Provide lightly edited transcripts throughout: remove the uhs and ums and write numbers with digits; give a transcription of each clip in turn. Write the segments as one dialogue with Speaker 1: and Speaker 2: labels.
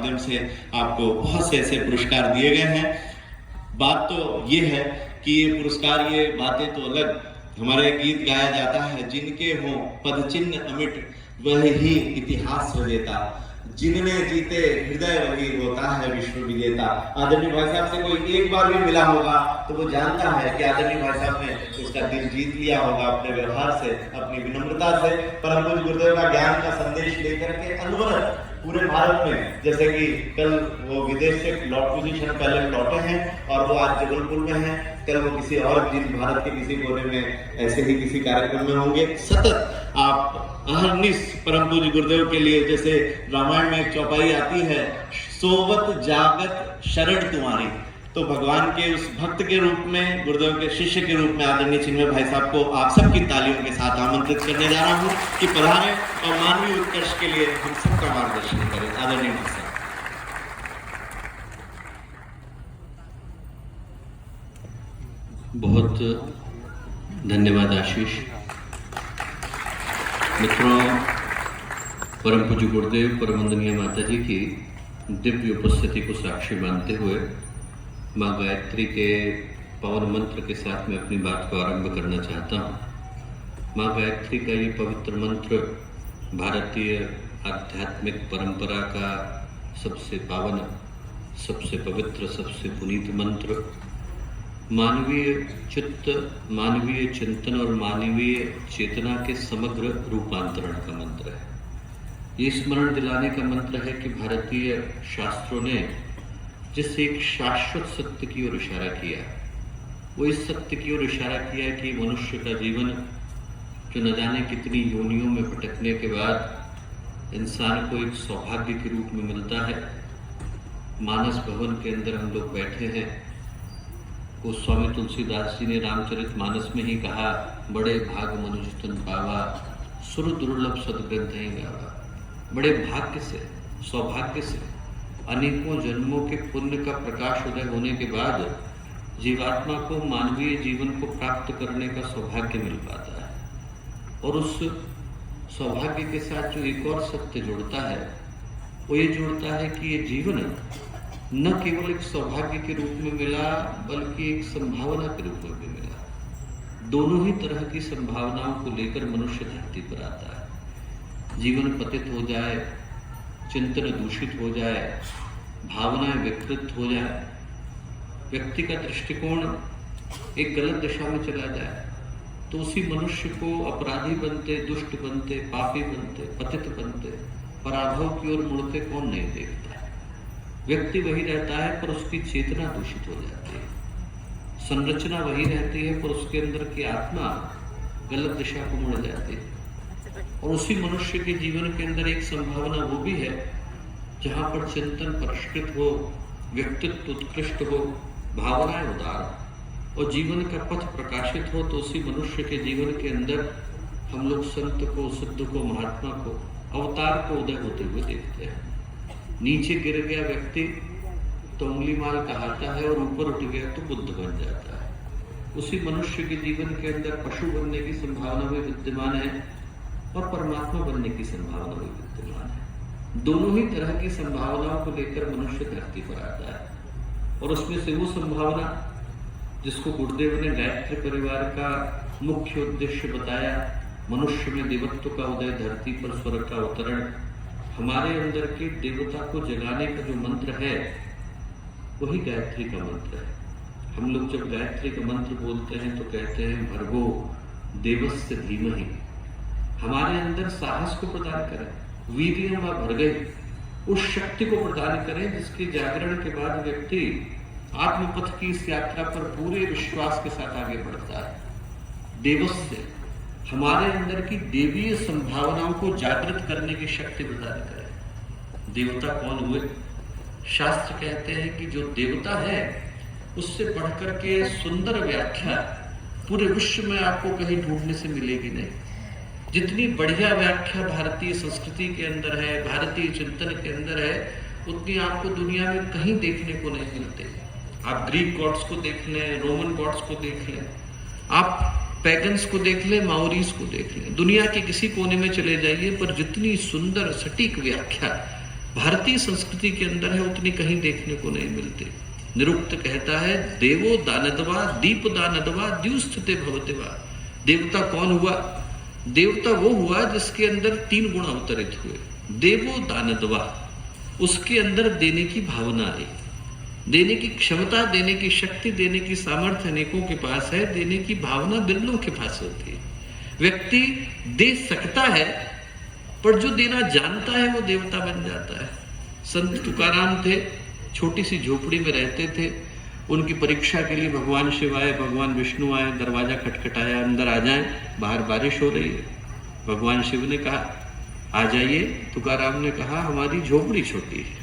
Speaker 1: माध्यम से आपको बहुत से ऐसे पुरस्कार दिए गए हैं। बात तो ये है कि ये पुरस्कार, ये बातें तो अलग, हमारे गीत गाया जाता है, जिनके हों पदचिन्ह अमिट वह ही इतिहास विजेता, जिनने जीते हृदय वही होता है विश्व विजेता। आदरणीय भाई साहब से कोई एक बार भी मिला होगा तो वो जानता है कि आदरणीय भाई साहब ने उसका दिल जीत लिया होगा अपने व्यवहार से, अपनी विनम्रता से। परम पूज्य गुरुदेव का ज्ञान का संदेश लेकर के अनवरत पूरे भारत में, जैसे कि कल वो विदेश से कुछ क्षण पहले लौटे हैं और वो आज जबलपुर में हैं, कल वो किसी और दिन भारत के किसी कोने में ऐसे ही किसी कार्यक्रम में होंगे। सतत आप अहर्निश परम पूज्य गुरुदेव के लिए, जैसे रामायण में एक चौपाई आती है, सोवत जागत शरण तुम्हारी, तो भगवान के उस भक्त के रूप में, गुरुदेव के शिष्य के रूप में आदरणीय चिन्मय भाई साहब को आप सबकी तालियों के साथ आमंत्रित करने जा रहा हूं कि पधारें और मानवीय उत्कर्ष के लिए हम सबका मार्गदर्शन करें। आदरणीय भाई साहब।
Speaker 2: बहुत धन्यवाद आशीष। मित्रों, परम पूज्य गुरुदेव परम वंदनीय माता जी की दिव्य उपस्थिति को साक्षी मानते हुए माँ गायत्री के पावन मंत्र के साथ मैं अपनी बात को आरंभ करना चाहता हूँ। माँ गायत्री का ये पवित्र मंत्र भारतीय आध्यात्मिक परंपरा का सबसे पावन, सबसे पवित्र, सबसे पुनीत मंत्र, मानवीय चित्त, मानवीय चिंतन और मानवीय चेतना के समग्र रूपांतरण का मंत्र है। ये स्मरण दिलाने का मंत्र है कि भारतीय शास्त्रों ने जिस एक शाश्वत सत्य की ओर इशारा किया, वो इस सत्य की ओर इशारा किया कि मनुष्य का जीवन जो न जाने कितनी योनियों में भटकने के बाद इंसान को एक सौभाग्य के रूप में मिलता है। मानस भवन के अंदर हम लोग बैठे हैं। वो स्वामी तुलसीदास जी ने रामचरित मानस में ही कहा, बड़े भाग मनुज तन पावा, सुर दुर्लभ सदग्रंथ गावा। बड़े भाग्य से, सौभाग्य से, अनेकों जन्मों के पुण्य का प्रकाश उदय होने के बाद जीवात्मा को मानवीय जीवन को प्राप्त करने का सौभाग्य मिल पाता है। और उस सौभाग्य के साथ जो एक और सत्य जुड़ता है, वो ये जुड़ता है कि ये जीवन न केवल एक सौभाग्य के रूप में मिला, बल्कि एक संभावना के रूप में भी मिला। दोनों ही तरह की संभावनाओं को लेकर मनुष्य धरती पर आता है। जीवन पतित हो जाए, चिंतन दूषित हो जाए, भावनाएं विकृत हो जाए, व्यक्ति का दृष्टिकोण एक गलत दिशा में चला जाए, तो उसी मनुष्य को अपराधी बनते, दुष्ट बनते, पापी बनते, पतित बनते, पराभव की ओर मुड़ते कौन नहीं देखता। व्यक्ति वही रहता है पर उसकी चेतना दूषित हो जाती है, संरचना वही रहती है पर उसके अंदर की आत्मा गलत दिशा को मुड़ जाती है। और उसी मनुष्य के जीवन के अंदर एक संभावना वो भी है जहां पर चिंतन परिष्कृत हो, व्यक्तित्व उत्कृष्ट हो, भावनाएं उदार हो और जीवन का पथ प्रकाशित हो, तो उसी मनुष्य के जीवन के अंदर हम लोग संत को, सिद्ध को, महात्मा को, अवतार को उदय होते हुए देखते हैं। नीचे गिर गया व्यक्ति तो उंगलीमाल कहलाता है और ऊपर उठ गया तो बुद्ध बन जाता है। उसी मनुष्य के जीवन के अंदर पशु बनने की संभावना भी विद्यमान है और परमात्मा बनने की संभावना भी विद्यमान है। दोनों ही तरह की संभावनाओं को लेकर मनुष्य धरती पर आता है। और उसमें से वो संभावना जिसको गुरुदेव ने गायत्री परिवार का मुख्य उद्देश्य बताया, मनुष्य में देवत्व का उदय, धरती पर स्वर्ग का अवतरण, हमारे अंदर के देवता को जगाने का जो मंत्र है वही गायत्री का मंत्र है। हम लोग जब गायत्री का मंत्र बोलते हैं तो कहते हैं भर्गो देवस्य धीमहि। हमारे अंदर साहस को प्रदान करें, वीर्यं वा भर्गै, उस शक्ति को प्रदान करें जिसके जागरण के बाद व्यक्ति आत्मपथ की इस यात्रा पर पूरे विश्वास के साथ आगे बढ़ता है। देवस्य, हमारे अंदर की देवीय संभावनाओं को जागृत करने की शक्ति प्रदान करें। देवता कौन हुए? शास्त्र कहते हैं कि जो देवता है उससे बढ़कर के सुंदर व्याख्या पूरे विश्व में आपको कहीं ढूंढने से मिलेगी नहीं। जितनी बढ़िया व्याख्या भारतीय संस्कृति के अंदर है, भारतीय चिंतन के अंदर है, उतनी आपको दुनिया में कहीं देखने को नहीं मिलते। आप ग्रीक गॉड्स को देख लें, रोमन गॉड्स को देख लें, आप पैगन्स को देख लें, माओरीज को देख लें, दुनिया के किसी कोने में चले जाइए, पर जितनी सुंदर सटीक व्याख्या भारतीय संस्कृति के अंदर है, उतनी कहीं देखने को नहीं मिलते। निरुक्त कहता है देवो दानदवा दीप दानदवा द्युस्थिते भवतिवा। देवता कौन हुआ? देवता वो हुआ जिसके अंदर 3 गुण अवतरित हुए। देवो दानदवा, उसके अंदर देने की भावना आई, देने की क्षमता, देने की शक्ति, देने की सामर्थ्य अनेकों के पास है, देने की भावना बिरलों के पास होती है। व्यक्ति दे सकता है, पर जो देना जानता है वो देवता बन जाता है। संत तुकाराम थे, छोटी सी झोपड़ी में रहते थे। उनकी परीक्षा के लिए भगवान शिव आए, भगवान विष्णु आए, दरवाजा खटखटाया, अंदर आ जाएं, बाहर बारिश हो रही है। भगवान शिव ने कहा आ जाइए। तुकाराम ने कहा हमारी झोपड़ी छोटी है,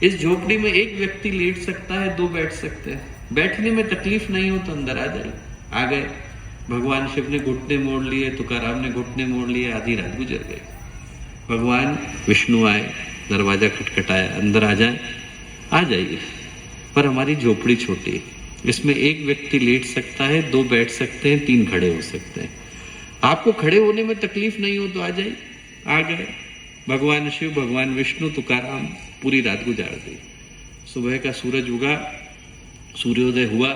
Speaker 2: इस झोपड़ी में एक व्यक्ति लेट सकता है, 2 बैठ सकते हैं, बैठने में तकलीफ नहीं हो तो अंदर आ जाइए। आ गए। भगवान शिव ने घुटने मोड़ लिए, तुकाराम ने घुटने मोड़ लिए, आधी रात गुजर गई। भगवान विष्णु आए, दरवाजा खटखटाया, अंदर आ जाए। आ जाइए, पर हमारी झोपड़ी छोटी है, इसमें एक व्यक्ति लेट सकता है, 2 बैठ सकते हैं, 3 खड़े हो सकते हैं। आपको खड़े होने में तकलीफ नहीं हो तो आ जाइए। आ गए। भगवान शिव, भगवान विष्णु, तुकाराम पूरी रात गुजार दी। सुबह का सूरज उगा, सूर्योदय हुआ।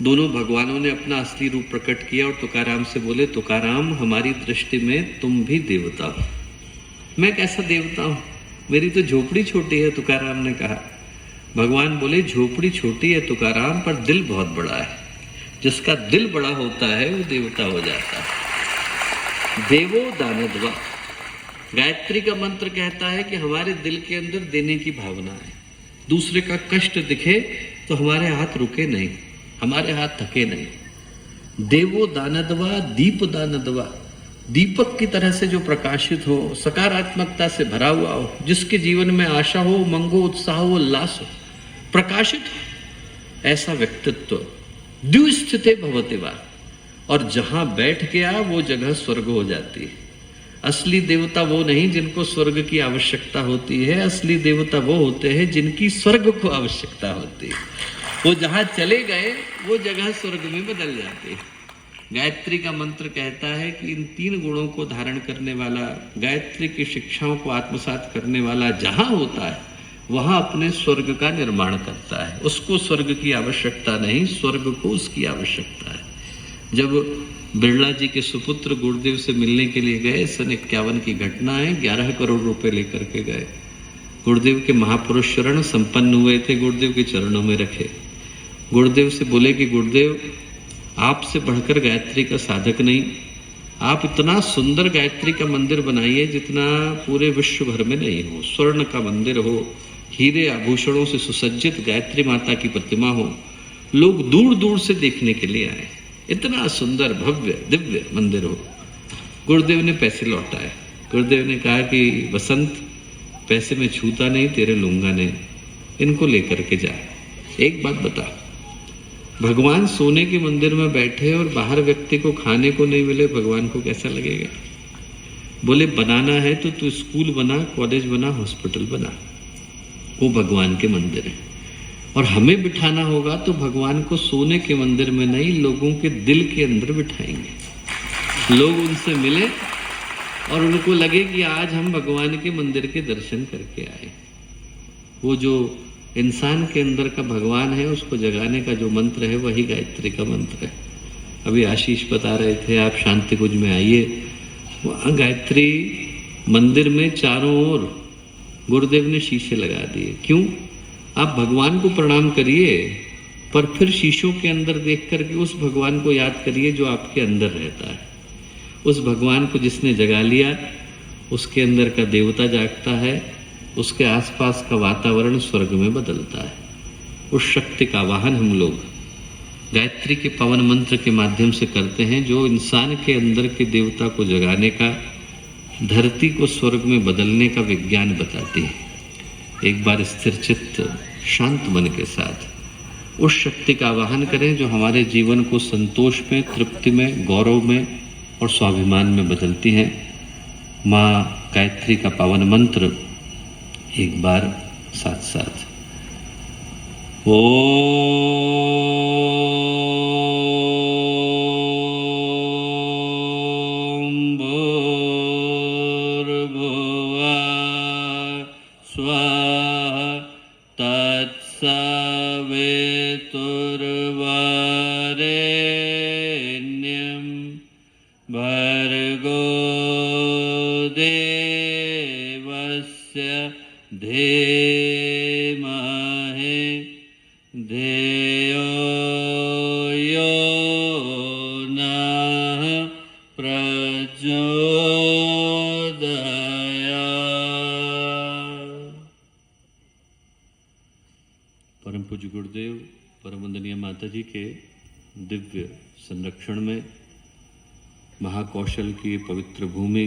Speaker 2: दोनों भगवानों ने अपना असली रूप प्रकट किया और तुकाराम से बोले तुकाराम हमारी दृष्टि में तुम भी देवता हो। मैं कैसा देवता हूं, मेरी तो झोपड़ी छोटी है, तुकाराम ने कहा। भगवान बोले झोपड़ी छोटी है तुकाराम, पर दिल बहुत बड़ा है। जिसका दिल बड़ा होता है वो देवता हो जाता है। देवो दानदवा। गायत्री का मंत्र कहता है कि हमारे दिल के अंदर देने की भावना है। दूसरे का कष्ट दिखे तो हमारे हाथ रुके नहीं, हमारे हाथ थके नहीं। देवो दानदवा दीप दानदवा। दीपक की तरह से जो प्रकाशित हो, सकारात्मकता से भरा हुआ हो, जिसके जीवन में आशा हो, उमंग हो, उत्साह हो, उल्लास हो, प्रकाशित हो, ऐसा व्यक्तित्व द्युस्थिते भवतिवा। और जहां बैठ गया वो जगह स्वर्ग हो जाती है। असली देवता वो नहीं जिनको स्वर्ग की आवश्यकता होती है, असली देवता वो होते हैं जिनकी स्वर्ग को आवश्यकता होती है। वो जहां चले गए वो जगह स्वर्ग में बदल जाती है। गायत्री का मंत्र कहता है कि इन 3 गुणों को धारण करने वाला, गायत्री की शिक्षाओं को आत्मसात करने वाला जहां होता है वहां अपने स्वर्ग का निर्माण करता है। उसको स्वर्ग की आवश्यकता नहीं, स्वर्ग को उसकी आवश्यकता है। जब बिरला जी के सुपुत्र गुरुदेव से मिलने के लिए गए, सन 51 की घटना है, 11 करोड़ रुपए लेकर के गए। गुरुदेव के महापुरुष शरण संपन्न हुए थे, गुरुदेव के चरणों में रखे। गुरुदेव से बोले कि गुरुदेव आपसे बढ़कर गायत्री का साधक नहीं, आप इतना सुंदर गायत्री का मंदिर बनाइए जितना पूरे विश्व भर में नहीं हो। स्वर्ण का मंदिर हो, हीरे आभूषणों से सुसज्जित गायत्री माता की प्रतिमा हो, लोग दूर दूर से देखने के लिए आए, इतना सुंदर भव्य दिव्य मंदिर हो। गुरुदेव ने पैसे लौटाए। गुरुदेव ने कहा कि वसंत पैसे में छूता नहीं, तेरे लूंगा नहीं, इनको लेकर के जा। एक बात बता, भगवान सोने के मंदिर में बैठे और बाहर व्यक्ति को खाने को नहीं मिले, भगवान को कैसा लगेगा? बोले बनाना है तो तू स्कूल बना, कॉलेज बना, हॉस्पिटल बना, वो भगवान के मंदिर है। और हमें बिठाना होगा तो भगवान को सोने के मंदिर में नहीं, लोगों के दिल के अंदर बिठाएंगे। लोग उनसे मिले और उनको लगे कि आज हम भगवान के मंदिर के दर्शन करके आए। वो जो इंसान के अंदर का भगवान है उसको जगाने का जो मंत्र है वही गायत्री का मंत्र है। अभी आशीष बता रहे थे आप शांति कुंज में आइए, वहाँ गायत्री मंदिर में चारों ओर गुरुदेव ने शीशे लगा दिए। क्यों? आप भगवान को प्रणाम करिए, पर फिर शीशों के अंदर देख करके उस भगवान को याद करिए जो आपके अंदर रहता है। उस भगवान को जिसने जगा लिया उसके अंदर का देवता जागता है, उसके आसपास का वातावरण स्वर्ग में बदलता है। उस शक्ति का आवाहन हम लोग गायत्री के पवन मंत्र के माध्यम से करते हैं, जो इंसान के अंदर के देवता को जगाने का, धरती को स्वर्ग में बदलने का विज्ञान बताती है। एक बार स्थिर चित्त शांत मन के साथ उस शक्ति का आवाहन करें जो हमारे जीवन को संतोष में, तृप्ति में, गौरव में और स्वाभिमान में बदलती हैं। माँ गायत्री का पावन मंत्र एक बार साथ साथ ओम भूर्भुवः तत्सवितुर्वरेण्यं भर्गो देवस्य धीमहि धियो यो नः प्रचोदयात्। परम पूज्य गुरुदेव परम वंदनीय माता जी के दिव्य संरक्षण में महाकौशल की पवित्र भूमि